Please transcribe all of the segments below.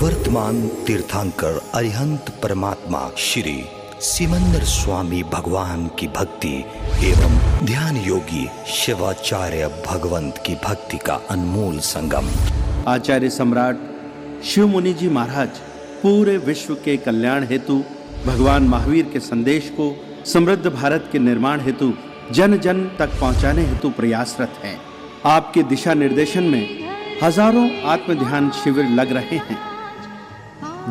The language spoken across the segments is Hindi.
वर्तमान तीर्थंकर अरिहंत परमात्मा श्री सिमंदर स्वामी भगवान की भक्ति एवं ध्यान योगी शिवाचार्य भगवंत की भक्ति का अनमोल संगम। आचार्य सम्राट शिव मुनि जी महाराज पूरे विश्व के कल्याण हेतु भगवान महावीर के संदेश को समृद्ध भारत के निर्माण हेतु जन जन तक पहुंचाने हेतु प्रयासरत हैं। आपके दिशा निर्देशन में हजारों आत्म ध्यान शिविर लग रहे हैं,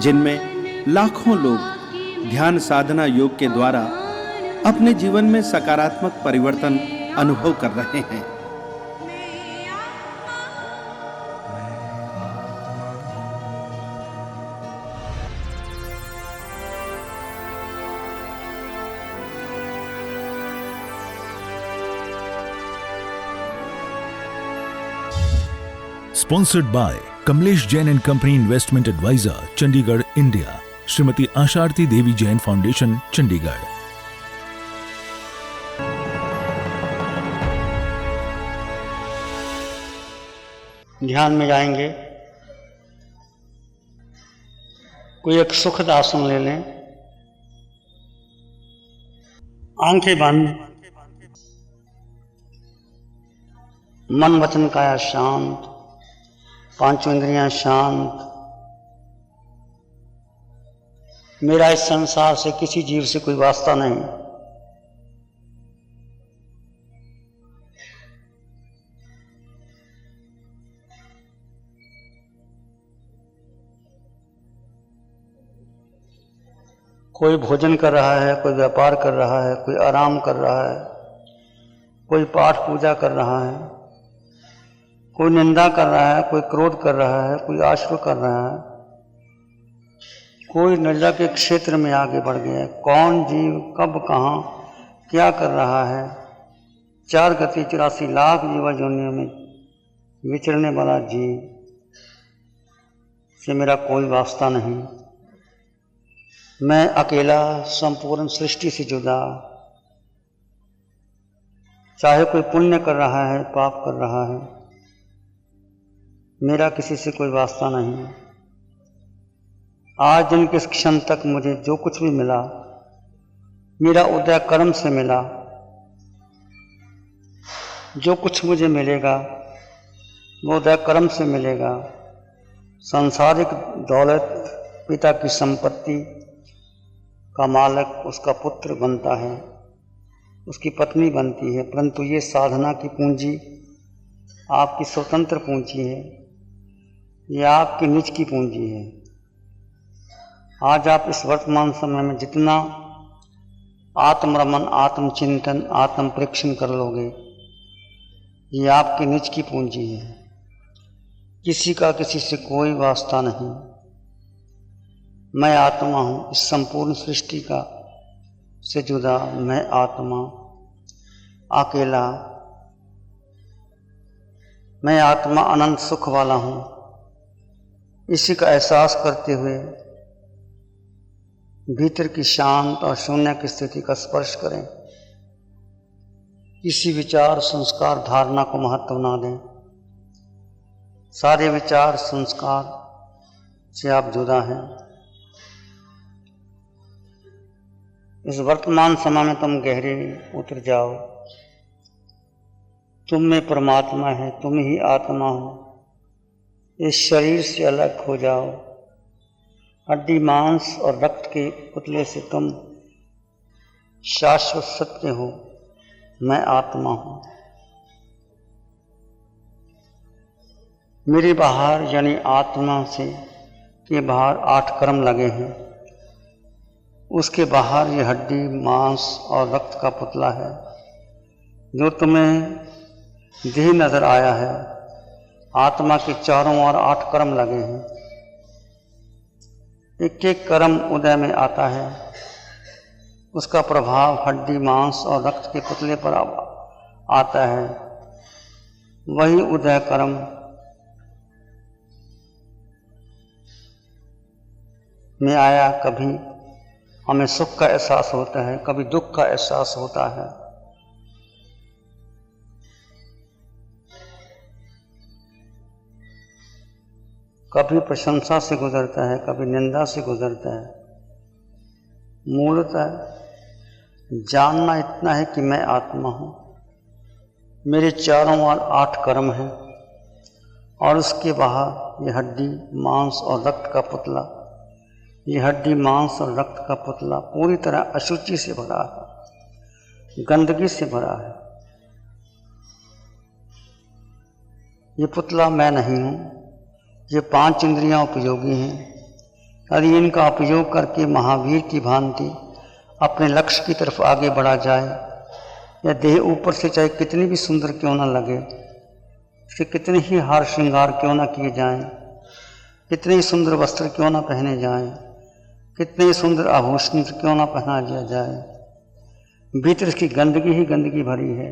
जिनमें लाखों लोग ध्यान साधना योग के द्वारा अपने जीवन में सकारात्मक परिवर्तन अनुभव कर रहे हैं। Sponsored by Kamlesh Jain and Company Investment Advisor, Chandigarh, India. Shrimati Asharati Devi Jain foundation, Chandigarh. ध्यान में जाएंगे। कोई एक सुखद आसन ले लें, आंखें बंद, मन वचन काया शांत, पांचों इंद्रियां शांत। मेरा इस संसार से किसी जीव से कोई वास्ता नहीं। कोई भोजन कर रहा है, कोई व्यापार कर रहा है, कोई आराम कर रहा है, कोई पाठ पूजा कर रहा है, कोई निंदा कर रहा है, कोई क्रोध कर रहा है, कोई आश्रय कर रहा है, कोई नजा के क्षेत्र में आगे बढ़ गया है। कौन जीव कब कहाँ क्या कर रहा है, 4 गति 84 लाख जीवा योनियों में विचरने वाला जीव से मेरा कोई वास्ता नहीं। मैं अकेला संपूर्ण सृष्टि से जुदा, चाहे कोई पुण्य कर रहा है, पाप कर रहा है, मेरा किसी से कोई वास्ता नहीं। आज दिन के इस क्षण तक मुझे जो कुछ भी मिला, मेरा उदय कर्म से मिला। जो कुछ मुझे मिलेगा वो उदय कर्म से मिलेगा। सांसारिक दौलत, पिता की संपत्ति का मालिक उसका पुत्र बनता है, उसकी पत्नी बनती है, परंतु ये साधना की पूंजी आपकी स्वतंत्र पूंजी है, ये आपकी निज की पूंजी है। आज आप इस वर्तमान समय में जितना आत्मरमन, आत्मचिंतन, आत्म परीक्षण कर लोगे, ये आपकी निज की पूंजी है। किसी का किसी से कोई वास्ता नहीं। मैं आत्मा हूँ, इस संपूर्ण सृष्टि का से जुदा मैं आत्मा, अकेला। मैं आत्मा अनंत सुख वाला हूँ। इसी का एहसास करते हुए भीतर की शांत और शून्य की स्थिति का स्पर्श करें। किसी विचार, संस्कार, धारणा को महत्व ना दें। सारे विचार, संस्कार से आप जुदा हैं। इस वर्तमान समय में तुम गहरे उतर जाओ। तुम में परमात्मा है, तुम ही आत्मा हो। इस शरीर से अलग हो जाओ। हड्डी, मांस और रक्त के पुतले से तुम शाश्वत सत्य हो। मैं आत्मा हूं। मेरे बाहर यानी आत्मा से के बाहर 8 कर्म लगे हैं। उसके बाहर ये हड्डी, मांस और रक्त का पुतला है जो तुम्हें देह नजर आया है। आत्मा के चारों ओर 8 कर्म लगे हैं। एक एक कर्म उदय में आता है, उसका प्रभाव हड्डी, मांस और रक्त के पुतले पर आता है। वही उदय कर्म में आया। कभी हमें सुख का एहसास होता है, कभी दुख का एहसास होता है। कभी प्रशंसा से गुजरता है, कभी निंदा से गुजरता है। मूलतः जानना इतना है कि मैं आत्मा हूँ, मेरे चारों ओर 8 कर्म हैं और उसके बाहर ये हड्डी मांस और रक्त का पुतला, ये हड्डी मांस और रक्त का पुतला पूरी तरह अशुचि से भरा है, गंदगी से भरा है। ये पुतला मैं नहीं हूँ। ये 5 इंद्रियां उपयोगी हैं। यदि इनका उपयोग करके महावीर की भांति अपने लक्ष्य की तरफ आगे बढ़ा जाए, या देह ऊपर से चाहे कितनी भी सुंदर क्यों ना लगे, इसके कितने ही हार श्रृंगार क्यों ना किए जाएं, कितने ही सुंदर वस्त्र क्यों ना पहने जाएं, कितने ही सुंदर आभूषण क्यों ना पहना दिया जाए, भीतर इसकी गंदगी ही गंदगी भरी है।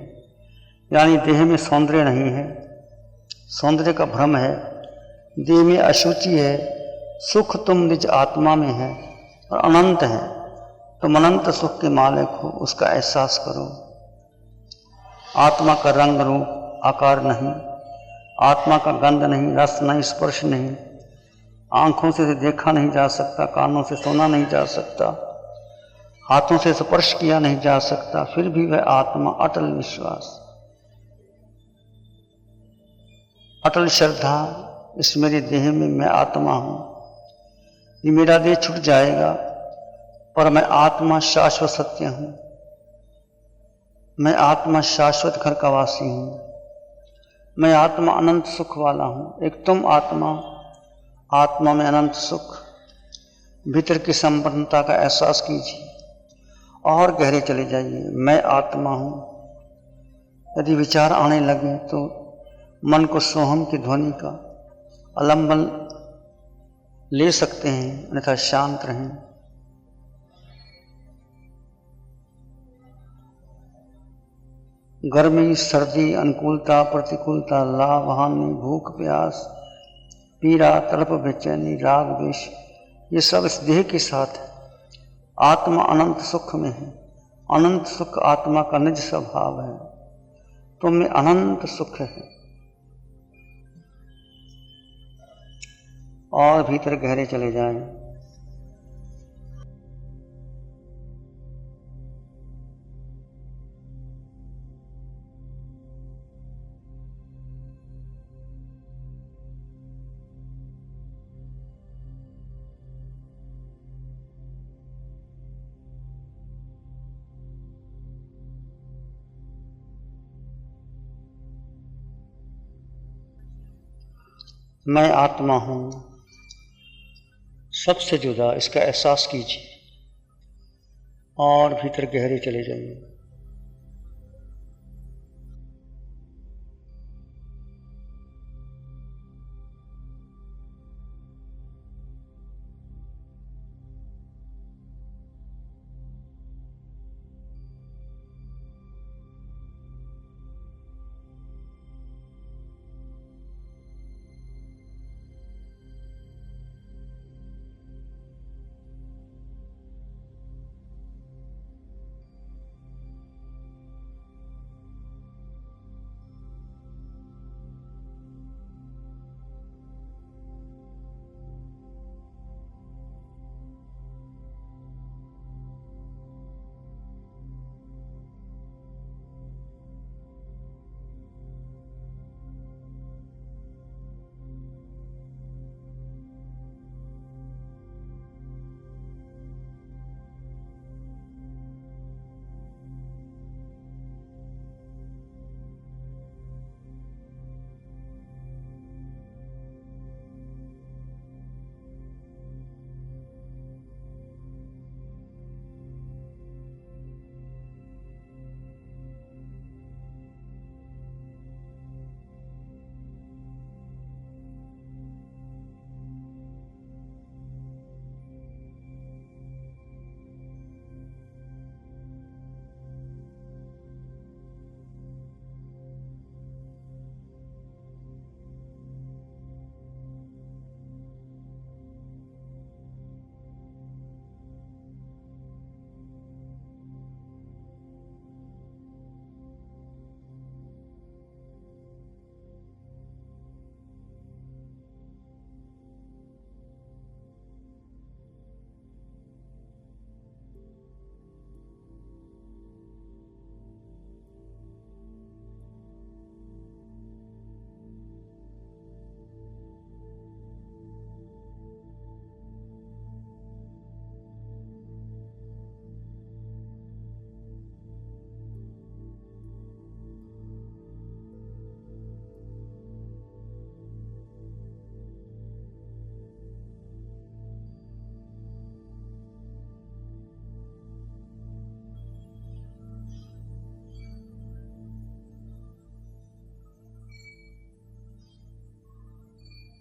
यानी देह में सौंदर्य नहीं है, सौंदर्य का भ्रम है, देह में अशुचि है। सुख तुम निज आत्मा में है और अनंत है। तुम अनंत सुख के मालिक हो, उसका एहसास करो। आत्मा का रंग रूप आकार नहीं, आत्मा का गंध नहीं, रस नहीं, स्पर्श नहीं, आंखों से देखा नहीं जा सकता, कानों से सुना नहीं जा सकता, हाथों से स्पर्श किया नहीं जा सकता, फिर भी वह आत्मा अटल विश्वास, अटल श्रद्धा इस मेरे देह में मैं आत्मा हूं। ये मेरा देह छूट जाएगा पर मैं आत्मा शाश्वत सत्य हूं। मैं आत्मा शाश्वत घर का वासी हूं। मैं आत्मा अनंत सुख वाला हूं। एक तुम आत्मा, आत्मा में अनंत सुख, भीतर की संपन्नता का एहसास कीजिए और गहरे चले जाइए। मैं आत्मा हूं। यदि विचार आने लगे तो मन को सोहम की ध्वनि का आलंबन ले सकते हैं, अन्यथा शांत रहें। गर्मी, सर्दी, अनुकूलता, प्रतिकूलता, लाभ, हानि, भूख, प्यास, पीड़ा, तड़प, बेचैनी, राग, द्वेष, ये सब इस देह के साथ है। आत्मा अनंत सुख में है। अनंत सुख आत्मा का निज स्वभाव है। तुम में अनंत सुख है। और भीतर गहरे चले जाएं। मैं आत्मा हूं, सबसे जुदा, इसका एहसास कीजिए और भीतर गहरे चले जाइए।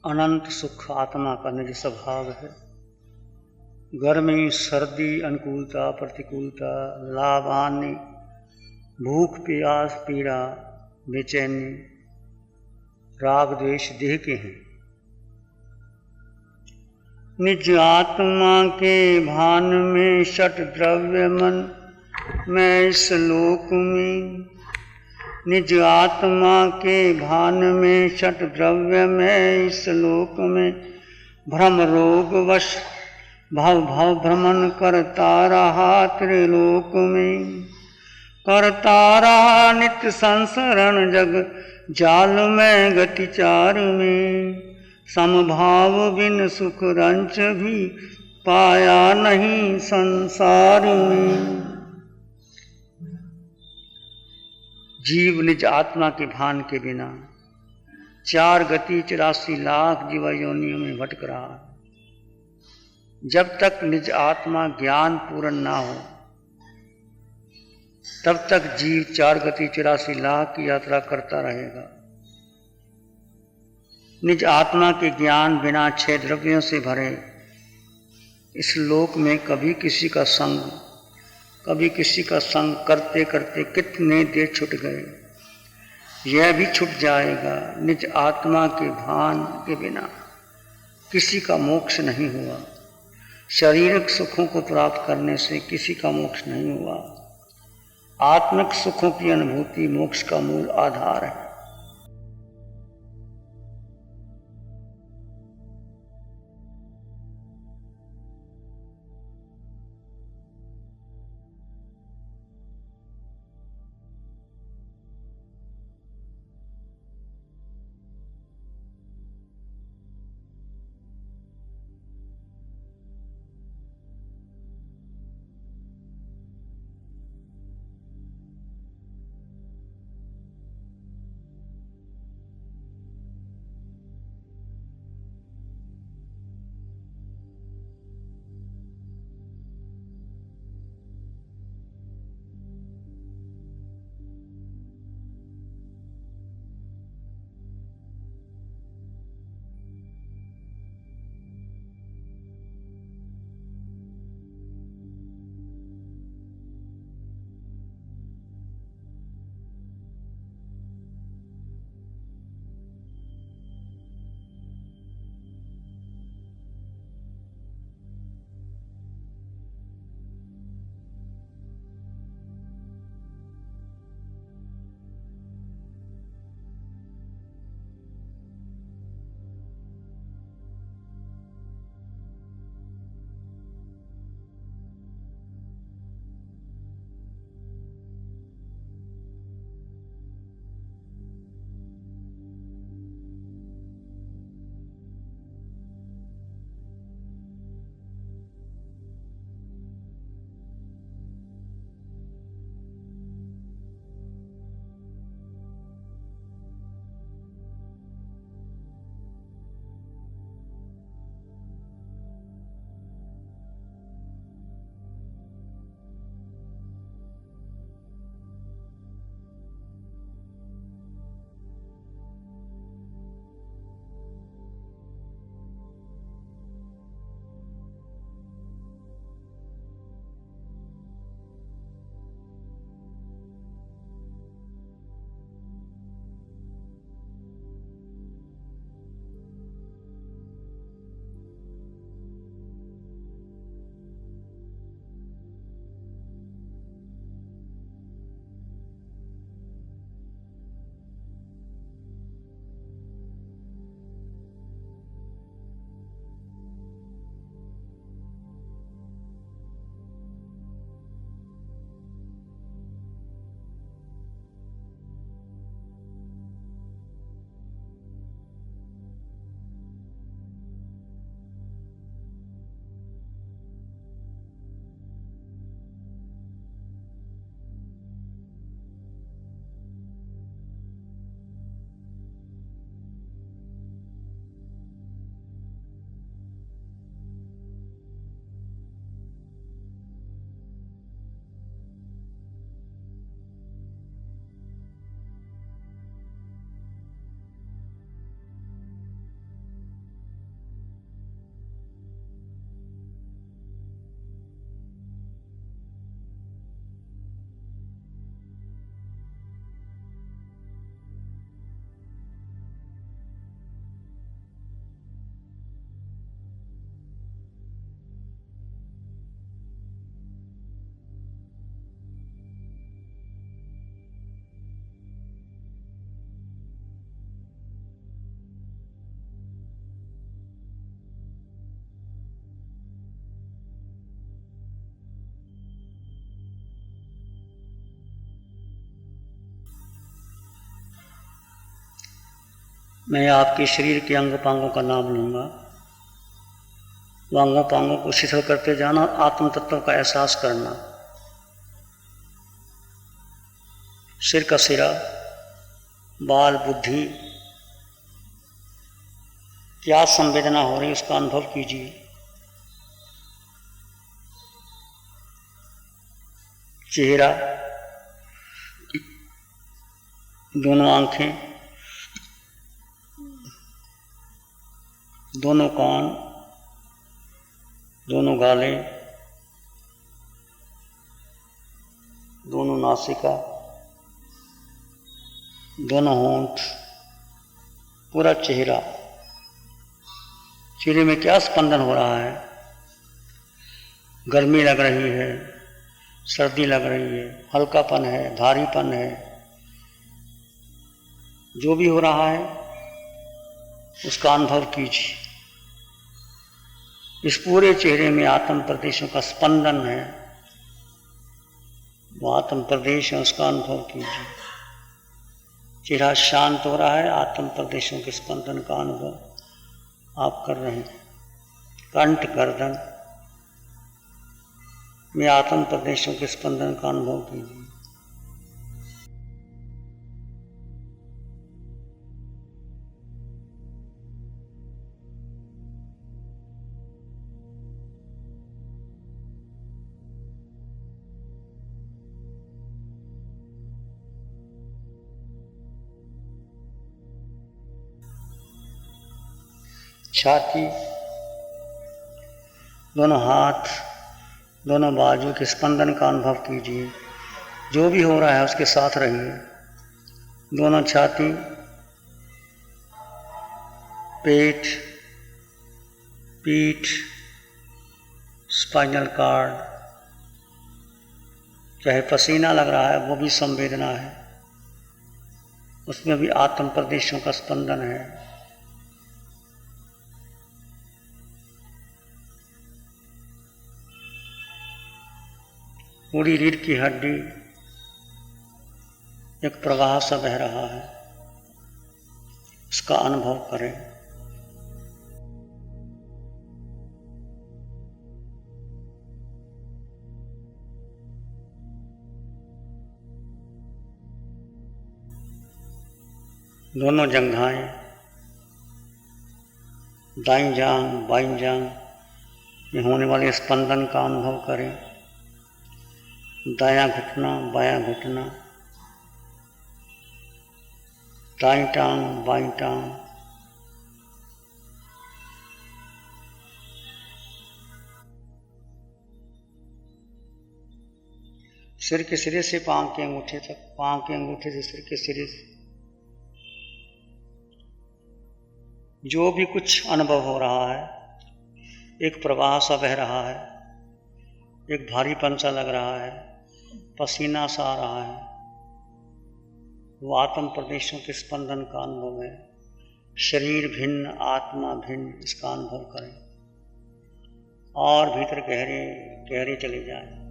अनंत सुख आत्मा का निज स्वभाव है। गर्मी, सर्दी, अनुकूलता, प्रतिकूलता, लाभ, हानि, भूख, प्यास, पीड़ा, बेचैनी, राग, द्वेष देह के हैं। निज आत्मा के भान में षट द्रव्य मन मैं इस लोक में, निज आत्मा के भान में षट द्रव्य में इस लोक में, भ्रम रोग वश भव भव भ्रमण करता रहा त्रिलोक में, करता रहा नित्य संसरण जग जाल में गति चार में, समभाव बिन सुख रंच भी पाया नहीं संसार में। जीव निज आत्मा के भान के बिना 4 गति 84 लाख जीव योनियों में भटक रहा है। जब तक निज आत्मा ज्ञान पूर्ण ना हो तब तक जीव 4 गति 84 लाख की यात्रा करता रहेगा। निज आत्मा के ज्ञान बिना 6 द्रव्यों से भरे इस लोक में कभी किसी का संग करते करते कितने देर छूट गए, यह भी छूट जाएगा। निज आत्मा के भान के बिना किसी का मोक्ष नहीं हुआ। शारीरिक सुखों को प्राप्त करने से किसी का मोक्ष नहीं हुआ। आत्मिक सुखों की अनुभूति मोक्ष का मूल आधार है। मैं आपके शरीर के अंग पांगों का नाम लूँगा। वो अंगों पांगों को शिथिल करते जाना, आत्म तत्व का एहसास करना। सिर का सिरा, बाल, बुद्धि, क्या संवेदना हो रही उसका अनुभव कीजिए। चेहरा, दोनों आंखें, दोनों कान, दोनों गालें, दोनों नासिका, दोनों होंठ, पूरा चेहरा। चेहरे में क्या स्पंदन हो रहा है? गर्मी लग रही है, सर्दी लग रही है, हल्कापन है, भारीपन है, जो भी हो रहा है उसका अनुभव कीजिए। इस पूरे चेहरे में आत्म प्रदेशों का स्पंदन है, वो आत्म प्रदेश है, उसका अनुभव कीजिए। चेहरा शांत हो रहा है, आत्म प्रदेशों के स्पंदन का अनुभव आप कर रहे हैं। कंठ, गर्दन में आत्म प्रदेशों के स्पंदन का अनुभव कीजिए। छाती, दोनों हाथ, दोनों बाजू के स्पंदन का अनुभव कीजिए। जो भी हो रहा है उसके साथ रहिए। दोनों छाती, पेट, पीठ, स्पाइनल कार्ड, चाहे पसीना लग रहा है वो भी संवेदना है, उसमें भी आत्म प्रदेशों का स्पंदन है। पूरी रीढ़ की हड्डी, एक प्रवाह सा बह रहा है, उसका अनुभव करें। दोनों जंघाएं, दाईं जांघ, बाईं जांघ में होने वाले स्पंदन का अनुभव करें। दायां घुटना, बायां घुटना, दाईं टांग, बाईं टांग, सिर के सिरे से पांव के अंगूठे तक, पांव के अंगूठे से सिर के सिरे से जो भी कुछ अनुभव हो रहा है, एक प्रवाह सा बह रहा है, एक भारीपन सा लग रहा है, पसीना सा आ रहा है, वो आत्म प्रदेशों के स्पंदन का अनुभव है। शरीर भिन्न, आत्मा भिन्न, इसका अनुभव करें और भीतर गहरे गहरे चले जाएं।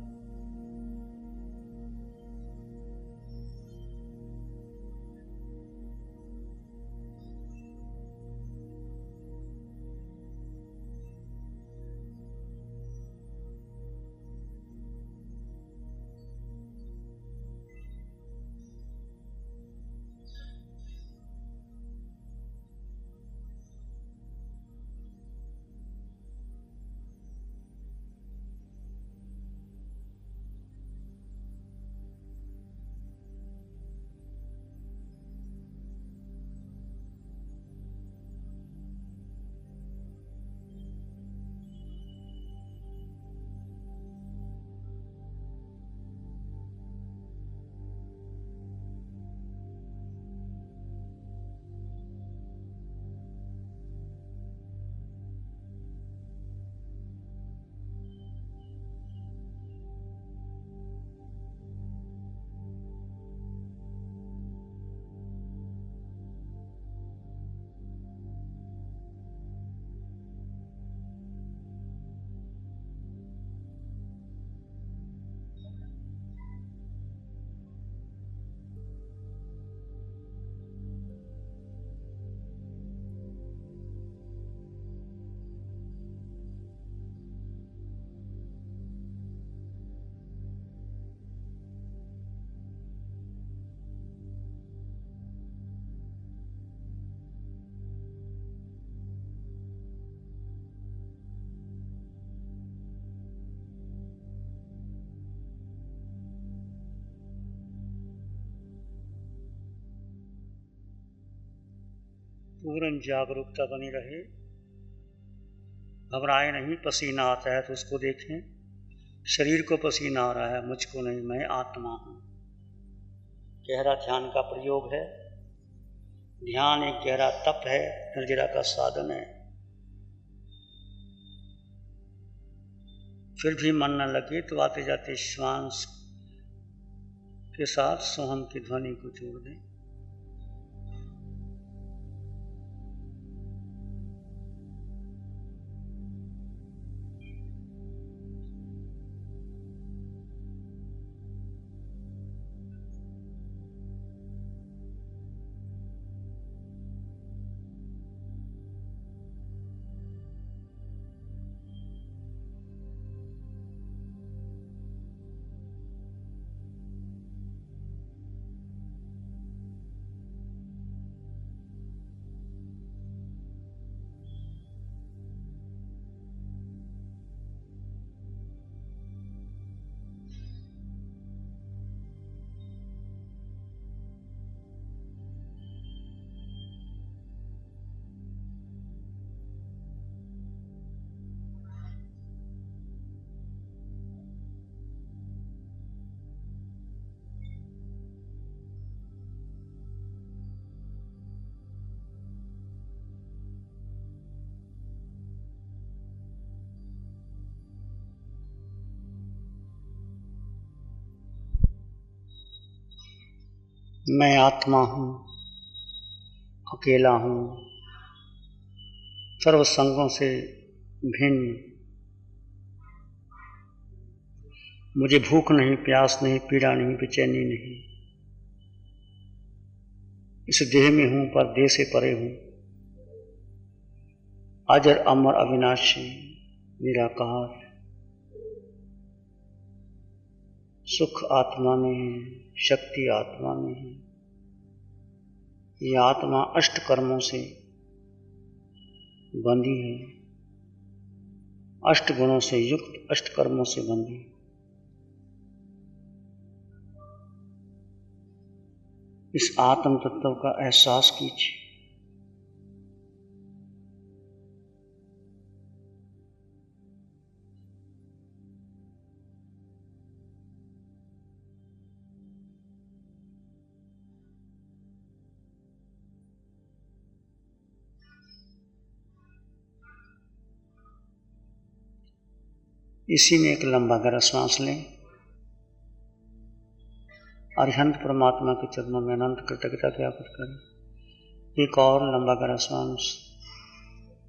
पूर्ण जागरूकता बनी रहे, घबराए नहीं। पसीना आता है तो उसको देखें, शरीर को पसीना आ रहा है, मुझको नहीं, मैं आत्मा हूँ। गहरा ध्यान का प्रयोग है। ध्यान एक गहरा तप है, निर्जरा का साधन है। फिर भी मन न लगे तो आते जाते श्वास के साथ सोहम की ध्वनि को जोड़ दें। मैं आत्मा हूँ, अकेला हूँ, सर्व संगों से भिन्न। मुझे भूख नहीं, प्यास नहीं, पीड़ा नहीं, बेचैनी नहीं। इस देह में हूँ पर देह से परे हूँ। अजर अमर अविनाशी निराकार। सुख आत्मा में है, शक्ति आत्मा में है। ये आत्मा अष्ट कर्मों से बंधी है, अष्ट गुणों से युक्त, अष्ट कर्मों से बंधी। इस आत्म तत्व का एहसास कीजिए। इसी में एक लंबा गहरा श्वास लें। अरिहंत परमात्मा के चरणों में अनंत कृतज्ञता ज्ञापित करें। एक और लंबा गहरा श्वास।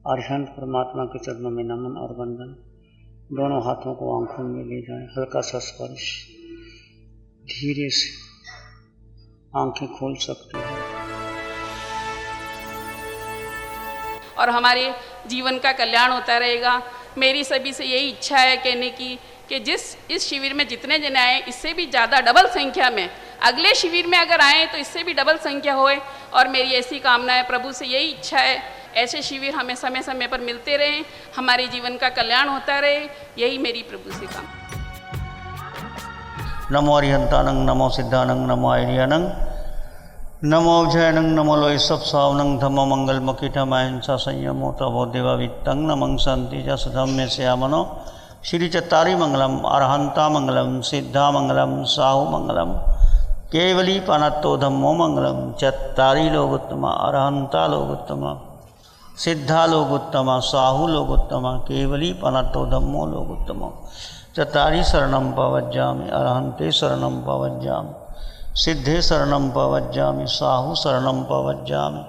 अरिहंत परमात्मा के चरणों में नमन और वंदन। दोनों हाथों को आंखों में ले जाएं, हल्का सा स्पर्श। धीरे से आंखें खोल सकते हैं। और हमारे जीवन का कल्याण होता रहेगा। मेरी सभी से यही इच्छा है कहने की कि इस शिविर में जितने जने आए, इससे भी ज़्यादा डबल संख्या में अगले शिविर में अगर आए तो इससे भी डबल संख्या होए। और मेरी ऐसी कामना है, प्रभु से यही इच्छा है, ऐसे शिविर हमें समय समय पर मिलते रहें, हमारे जीवन का कल्याण होता रहे। यही मेरी प्रभु से कामना। नमो अरिहंतानंग, नमो सिद्धानंग, नमो आर्यानंग, नमो जयनंग, नमो लोय सब सावनंग, धम्म मंगल मकीठम अहिंसा संयमो तवो देवावित्तंग, नमं शांति जस धम्य श्यामनो। श्री चत्तारी मंगलम, अरहंता मंगलम, सिद्धा मंगलम, साहु मंगलम, केवली पनत्तो धम्मो मंगलम। चत्तारी लोग उत्तमा, अरहंता लोग उत्तमा, सिद्धा लोग उत्तमा, साहु लोग उत्तमा, केवली पनत्तो धम्मो लोग उत्तमा। चत्तारी शरणं पवज्जामि, अरहंते शरणं पवज्जामि, सिद्धे शरणं पवज्जामि, साहु शरणं पवज्जामि,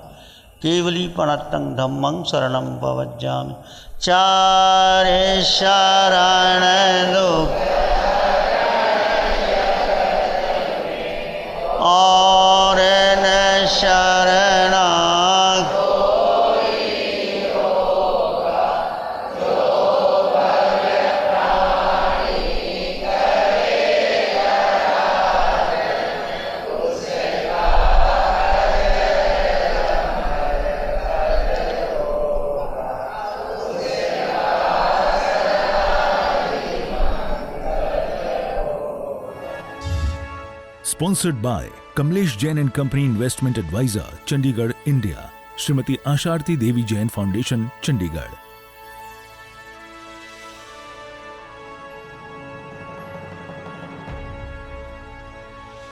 केवली पनत्तं धम्मं शरणं पवज्जामि। चारे शरण लोक और न शरणा Sponsored by Kamlesh Jain and Company Investment Advisor, Chandigarh, India. Shrimati Asharati Devi Jain foundation, Chandigarh.